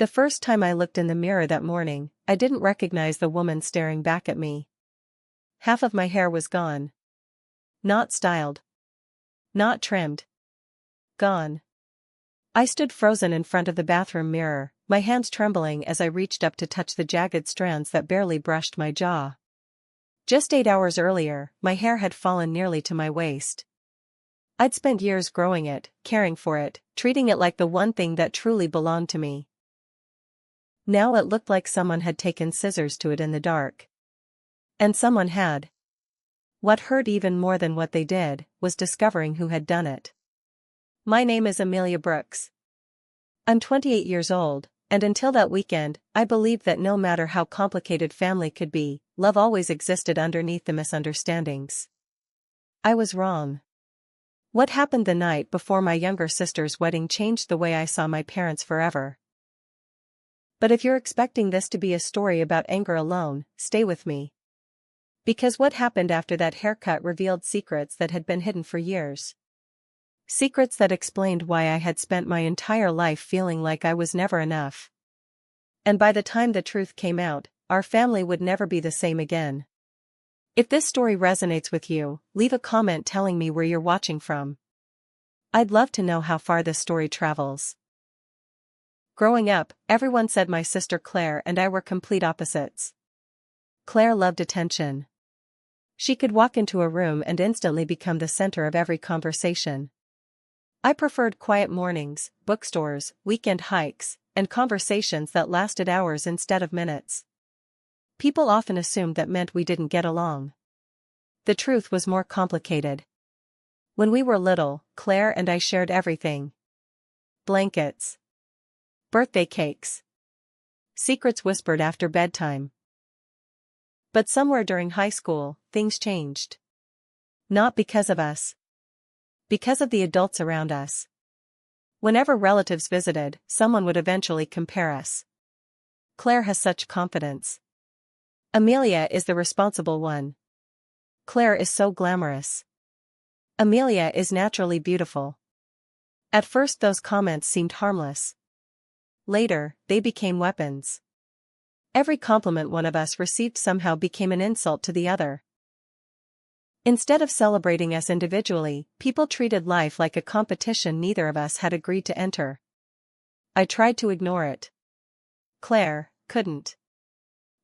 The first time I looked in the mirror that morning, I didn't recognize the woman staring back at me. Half of my hair was gone. Not styled. Not trimmed. Gone. I stood frozen in front of the bathroom mirror, my hands trembling as I reached up to touch the jagged strands that barely brushed my jaw. Just 8 hours earlier, my hair had fallen nearly to my waist. I'd spent years growing it, caring for it, treating it like the one thing that truly belonged to me. Now it looked like someone had taken scissors to it in the dark. And someone had. What hurt even more than what they did, was discovering who had done it. My name is Amelia Brooks. I'm 28 years old, and until that weekend, I believed that no matter how complicated family could be, love always existed underneath the misunderstandings. I was wrong. What happened the night before my younger sister's wedding changed the way I saw my parents forever. But if you're expecting this to be a story about anger alone, stay with me. Because what happened after that haircut revealed secrets that had been hidden for years. Secrets that explained why I had spent my entire life feeling like I was never enough. And by the time the truth came out, our family would never be the same again. If this story resonates with you, leave a comment telling me where you're watching from. I'd love to know how far this story travels. Growing up, everyone said my sister Claire and I were complete opposites. Claire loved attention. She could walk into a room and instantly become the center of every conversation. I preferred quiet mornings, bookstores, weekend hikes, and conversations that lasted hours instead of minutes. People often assumed that meant we didn't get along. The truth was more complicated. When we were little, Claire and I shared everything. Blankets. Birthday cakes. Secrets whispered after bedtime. But somewhere during high school, things changed. Not because of us. Because of the adults around us. Whenever relatives visited, someone would eventually compare us. Claire has such confidence. Amelia is the responsible one. Claire is so glamorous. Amelia is naturally beautiful. At first those comments seemed harmless. Later, they became weapons. Every compliment one of us received somehow became an insult to the other. Instead of celebrating us individually, people treated life like a competition neither of us had agreed to enter. I tried to ignore it. Claire couldn't.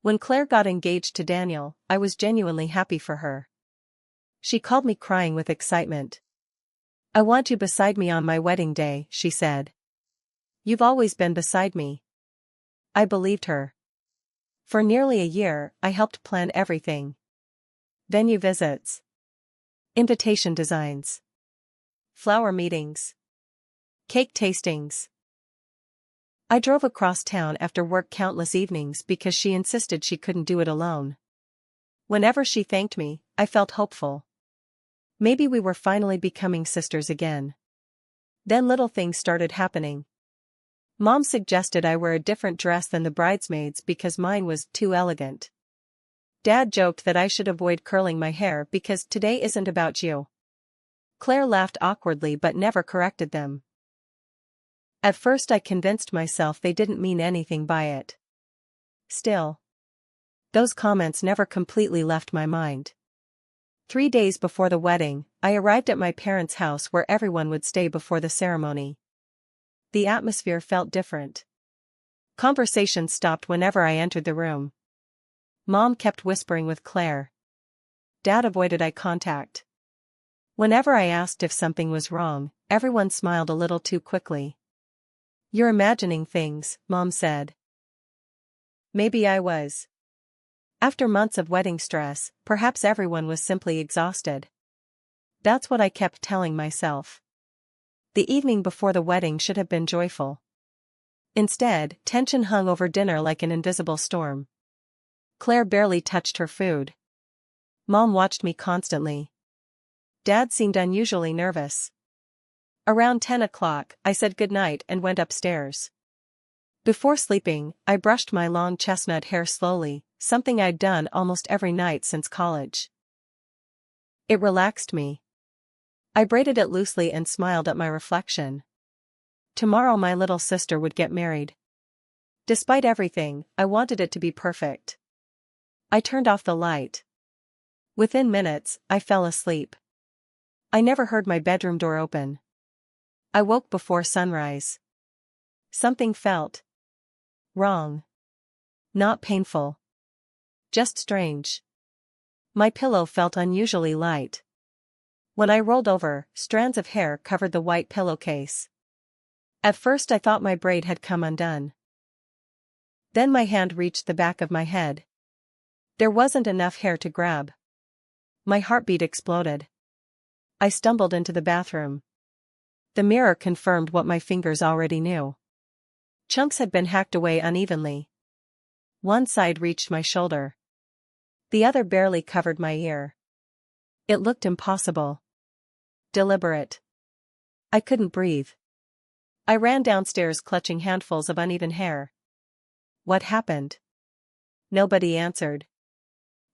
When Claire got engaged to Daniel, I was genuinely happy for her. She called me crying with excitement. "I want you beside me on my wedding day," she said. "You've always been beside me." I believed her. For nearly a year, I helped plan everything. Venue visits. Invitation designs. Flower meetings. Cake tastings. I drove across town after work countless evenings because she insisted she couldn't do it alone. Whenever she thanked me, I felt hopeful. Maybe we were finally becoming sisters again. Then little things started happening. Mom suggested I wear a different dress than the bridesmaids because mine was too elegant. Dad joked that I should avoid curling my hair because today isn't about you. Claire laughed awkwardly but never corrected them. At first I convinced myself they didn't mean anything by it. Still, those comments never completely left my mind. 3 days before the wedding, I arrived at my parents' house where everyone would stay before the ceremony. The atmosphere felt different. Conversations stopped whenever I entered the room. Mom kept whispering with Claire. Dad avoided eye contact. Whenever I asked if something was wrong, everyone smiled a little too quickly. "You're imagining things," Mom said. Maybe I was. After months of wedding stress, perhaps everyone was simply exhausted. That's what I kept telling myself. The evening before the wedding should have been joyful. Instead, tension hung over dinner like an invisible storm. Claire barely touched her food. Mom watched me constantly. Dad seemed unusually nervous. Around 10 o'clock, I said goodnight and went upstairs. Before sleeping, I brushed my long chestnut hair slowly, something I'd done almost every night since college. It relaxed me. I braided it loosely and smiled at my reflection. Tomorrow my little sister would get married. Despite everything, I wanted it to be perfect. I turned off the light. Within minutes, I fell asleep. I never heard my bedroom door open. I woke before sunrise. Something felt wrong. Not painful. Just strange. My pillow felt unusually light. When I rolled over, strands of hair covered the white pillowcase. At first I thought my braid had come undone. Then my hand reached the back of my head. There wasn't enough hair to grab. My heartbeat exploded. I stumbled into the bathroom. The mirror confirmed what my fingers already knew. Chunks had been hacked away unevenly. One side reached my shoulder. The other barely covered my ear. It looked impossible. Deliberate. I couldn't breathe. I ran downstairs clutching handfuls of uneven hair. What happened? Nobody answered.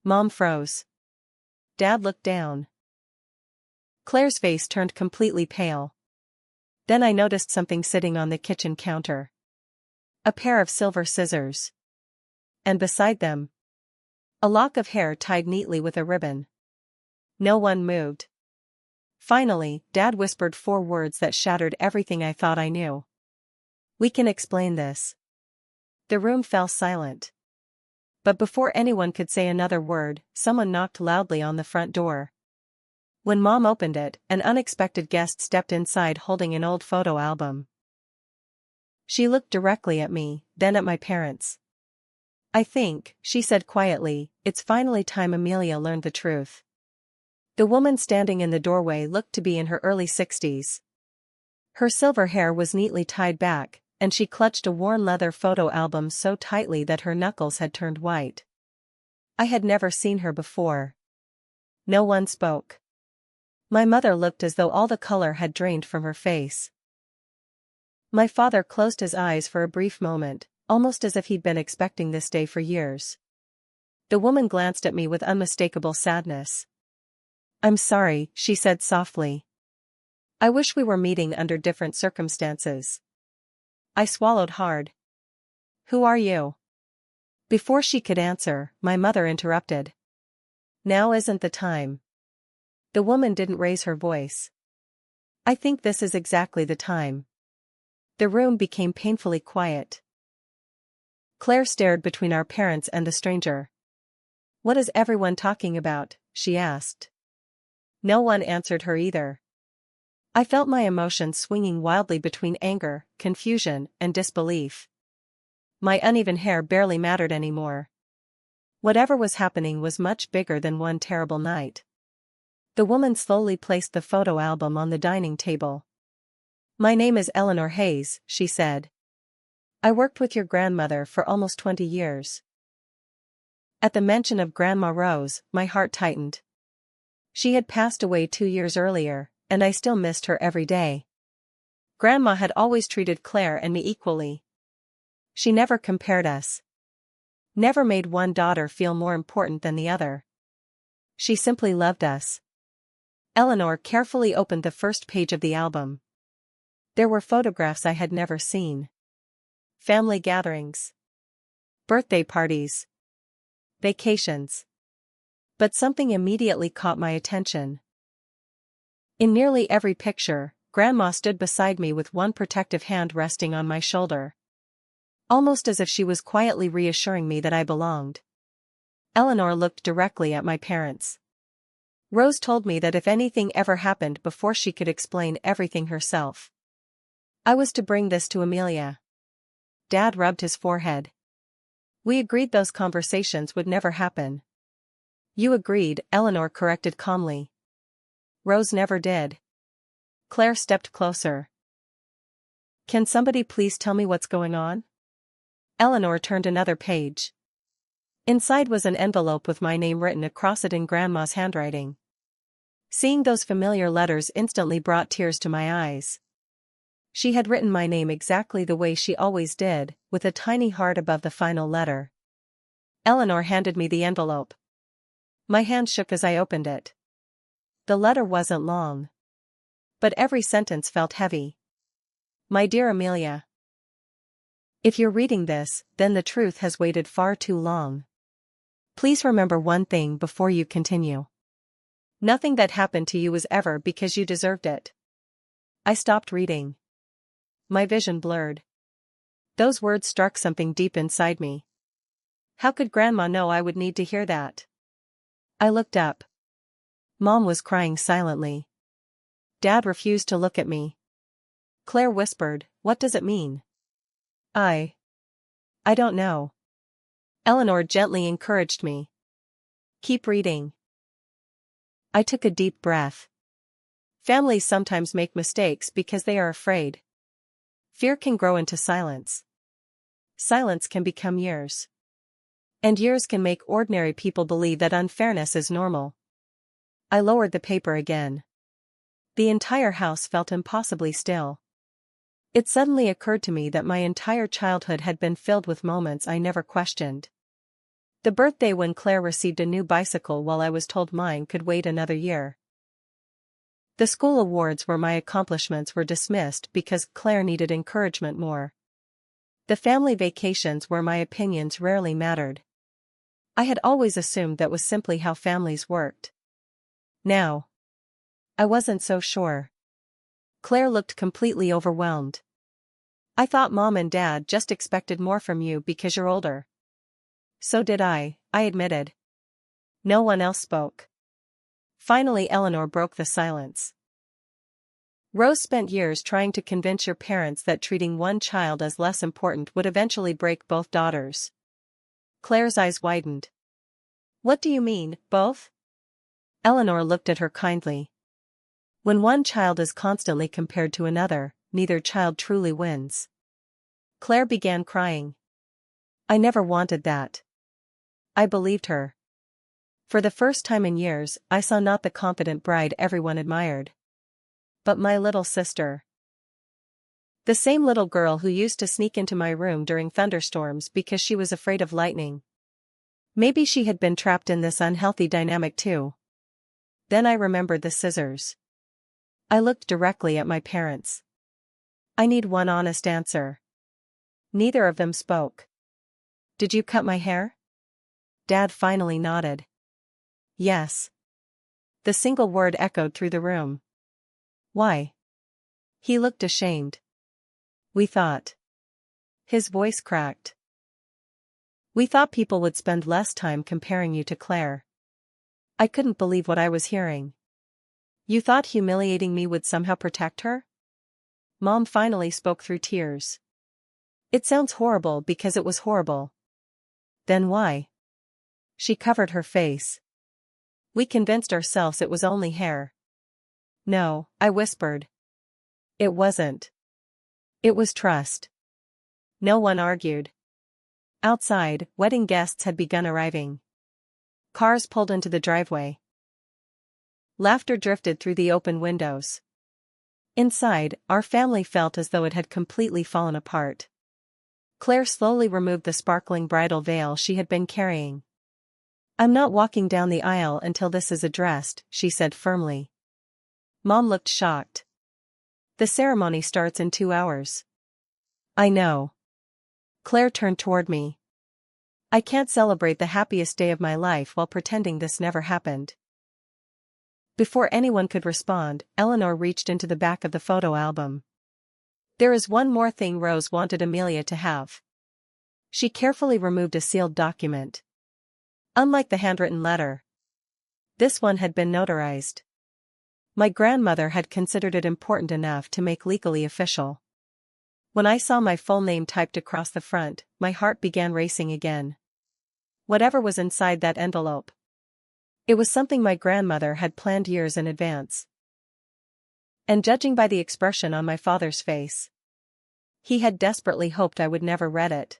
Mom froze. Dad looked down. Claire's face turned completely pale. Then I noticed something sitting on the kitchen counter. A pair of silver scissors. And beside them, a lock of hair tied neatly with a ribbon. No one moved. Finally, Dad whispered 4 words that shattered everything I thought I knew. We can explain this. The room fell silent. But before anyone could say another word, someone knocked loudly on the front door. When Mom opened it, an unexpected guest stepped inside holding an old photo album. She looked directly at me, then at my parents. I think, she said quietly, it's finally time Amelia learned the truth. The woman standing in the doorway looked to be in her early 60s. Her silver hair was neatly tied back, and she clutched a worn leather photo album so tightly that her knuckles had turned white. I had never seen her before. No one spoke. My mother looked as though all the color had drained from her face. My father closed his eyes for a brief moment, almost as if he'd been expecting this day for years. The woman glanced at me with unmistakable sadness. I'm sorry, she said softly. I wish we were meeting under different circumstances. I swallowed hard. Who are you? Before she could answer, my mother interrupted. Now isn't the time. The woman didn't raise her voice. I think this is exactly the time. The room became painfully quiet. Claire stared between our parents and the stranger. What is everyone talking about? She asked. No one answered her either. I felt my emotions swinging wildly between anger, confusion, and disbelief. My uneven hair barely mattered anymore. Whatever was happening was much bigger than one terrible night. The woman slowly placed the photo album on the dining table. My name is Eleanor Hayes, she said. I worked with your grandmother for almost 20 years. At the mention of Grandma Rose, my heart tightened. She had passed away 2 years earlier, and I still missed her every day. Grandma had always treated Claire and me equally. She never compared us. Never made one daughter feel more important than the other. She simply loved us. Eleanor carefully opened the first page of the album. There were photographs I had never seen. Family gatherings. Birthday parties. Vacations. But something immediately caught my attention. In nearly every picture, Grandma stood beside me with one protective hand resting on my shoulder. Almost as if she was quietly reassuring me that I belonged. Eleanor looked directly at my parents. Rose told me that if anything ever happened before she could explain everything herself, I was to bring this to Amelia. Dad rubbed his forehead. We agreed those conversations would never happen. You agreed, Eleanor corrected calmly. Rose never did. Claire stepped closer. Can somebody please tell me what's going on? Eleanor turned another page. Inside was an envelope with my name written across it in Grandma's handwriting. Seeing those familiar letters instantly brought tears to my eyes. She had written my name exactly the way she always did, with a tiny heart above the final letter. Eleanor handed me the envelope. My hand shook as I opened it. The letter wasn't long. But every sentence felt heavy. My dear Amelia. If you're reading this, then the truth has waited far too long. Please remember one thing before you continue. Nothing that happened to you was ever because you deserved it. I stopped reading. My vision blurred. Those words struck something deep inside me. How could Grandma know I would need to hear that? I looked up. Mom was crying silently. Dad refused to look at me. Claire whispered, "What does it mean?" I don't know. Eleanor gently encouraged me. Keep reading. I took a deep breath. Families sometimes make mistakes because they are afraid. Fear can grow into silence. Silence can become years. And years can make ordinary people believe that unfairness is normal. I lowered the paper again. The entire house felt impossibly still. It suddenly occurred to me that my entire childhood had been filled with moments I never questioned. The birthday when Claire received a new bicycle while I was told mine could wait another year. The school awards where my accomplishments were dismissed because Claire needed encouragement more. The family vacations where my opinions rarely mattered. I had always assumed that was simply how families worked. Now, I wasn't so sure. Claire looked completely overwhelmed. I thought Mom and Dad just expected more from you because you're older. So did I admitted. No one else spoke. Finally, Eleanor broke the silence. Rose spent years trying to convince your parents that treating one child as less important would eventually break both daughters. Claire's eyes widened. What do you mean, both? Eleanor looked at her kindly. When one child is constantly compared to another, neither child truly wins. Claire began crying. I never wanted that. I believed her. For the first time in years, I saw not the confident bride everyone admired, but my little sister. The same little girl who used to sneak into my room during thunderstorms because she was afraid of lightning. Maybe she had been trapped in this unhealthy dynamic too. Then I remembered the scissors. I looked directly at my parents. I need one honest answer. Neither of them spoke. Did you cut my hair? Dad finally nodded. Yes. The single word echoed through the room. Why? He looked ashamed. We thought. His voice cracked. We thought people would spend less time comparing you to Claire. I couldn't believe what I was hearing. You thought humiliating me would somehow protect her? Mom finally spoke through tears. It sounds horrible because it was horrible. Then why? She covered her face. We convinced ourselves it was only hair. No, I whispered. It wasn't. It was trust. No one argued. Outside, wedding guests had begun arriving. Cars pulled into the driveway. Laughter drifted through the open windows. Inside, our family felt as though it had completely fallen apart. Claire slowly removed the sparkling bridal veil she had been carrying. I'm not walking down the aisle until this is addressed, she said firmly. Mom looked shocked. The ceremony starts in 2 hours. I know. Claire turned toward me. I can't celebrate the happiest day of my life while pretending this never happened. Before anyone could respond, Eleanor reached into the back of the photo album. There is one more thing Rose wanted Amelia to have. She carefully removed a sealed document. Unlike the handwritten letter, this one had been notarized. My grandmother had considered it important enough to make legally official. When I saw my full name typed across the front, my heart began racing again. Whatever was inside that envelope, it was something my grandmother had planned years in advance. And judging by the expression on my father's face, he had desperately hoped I would never read it.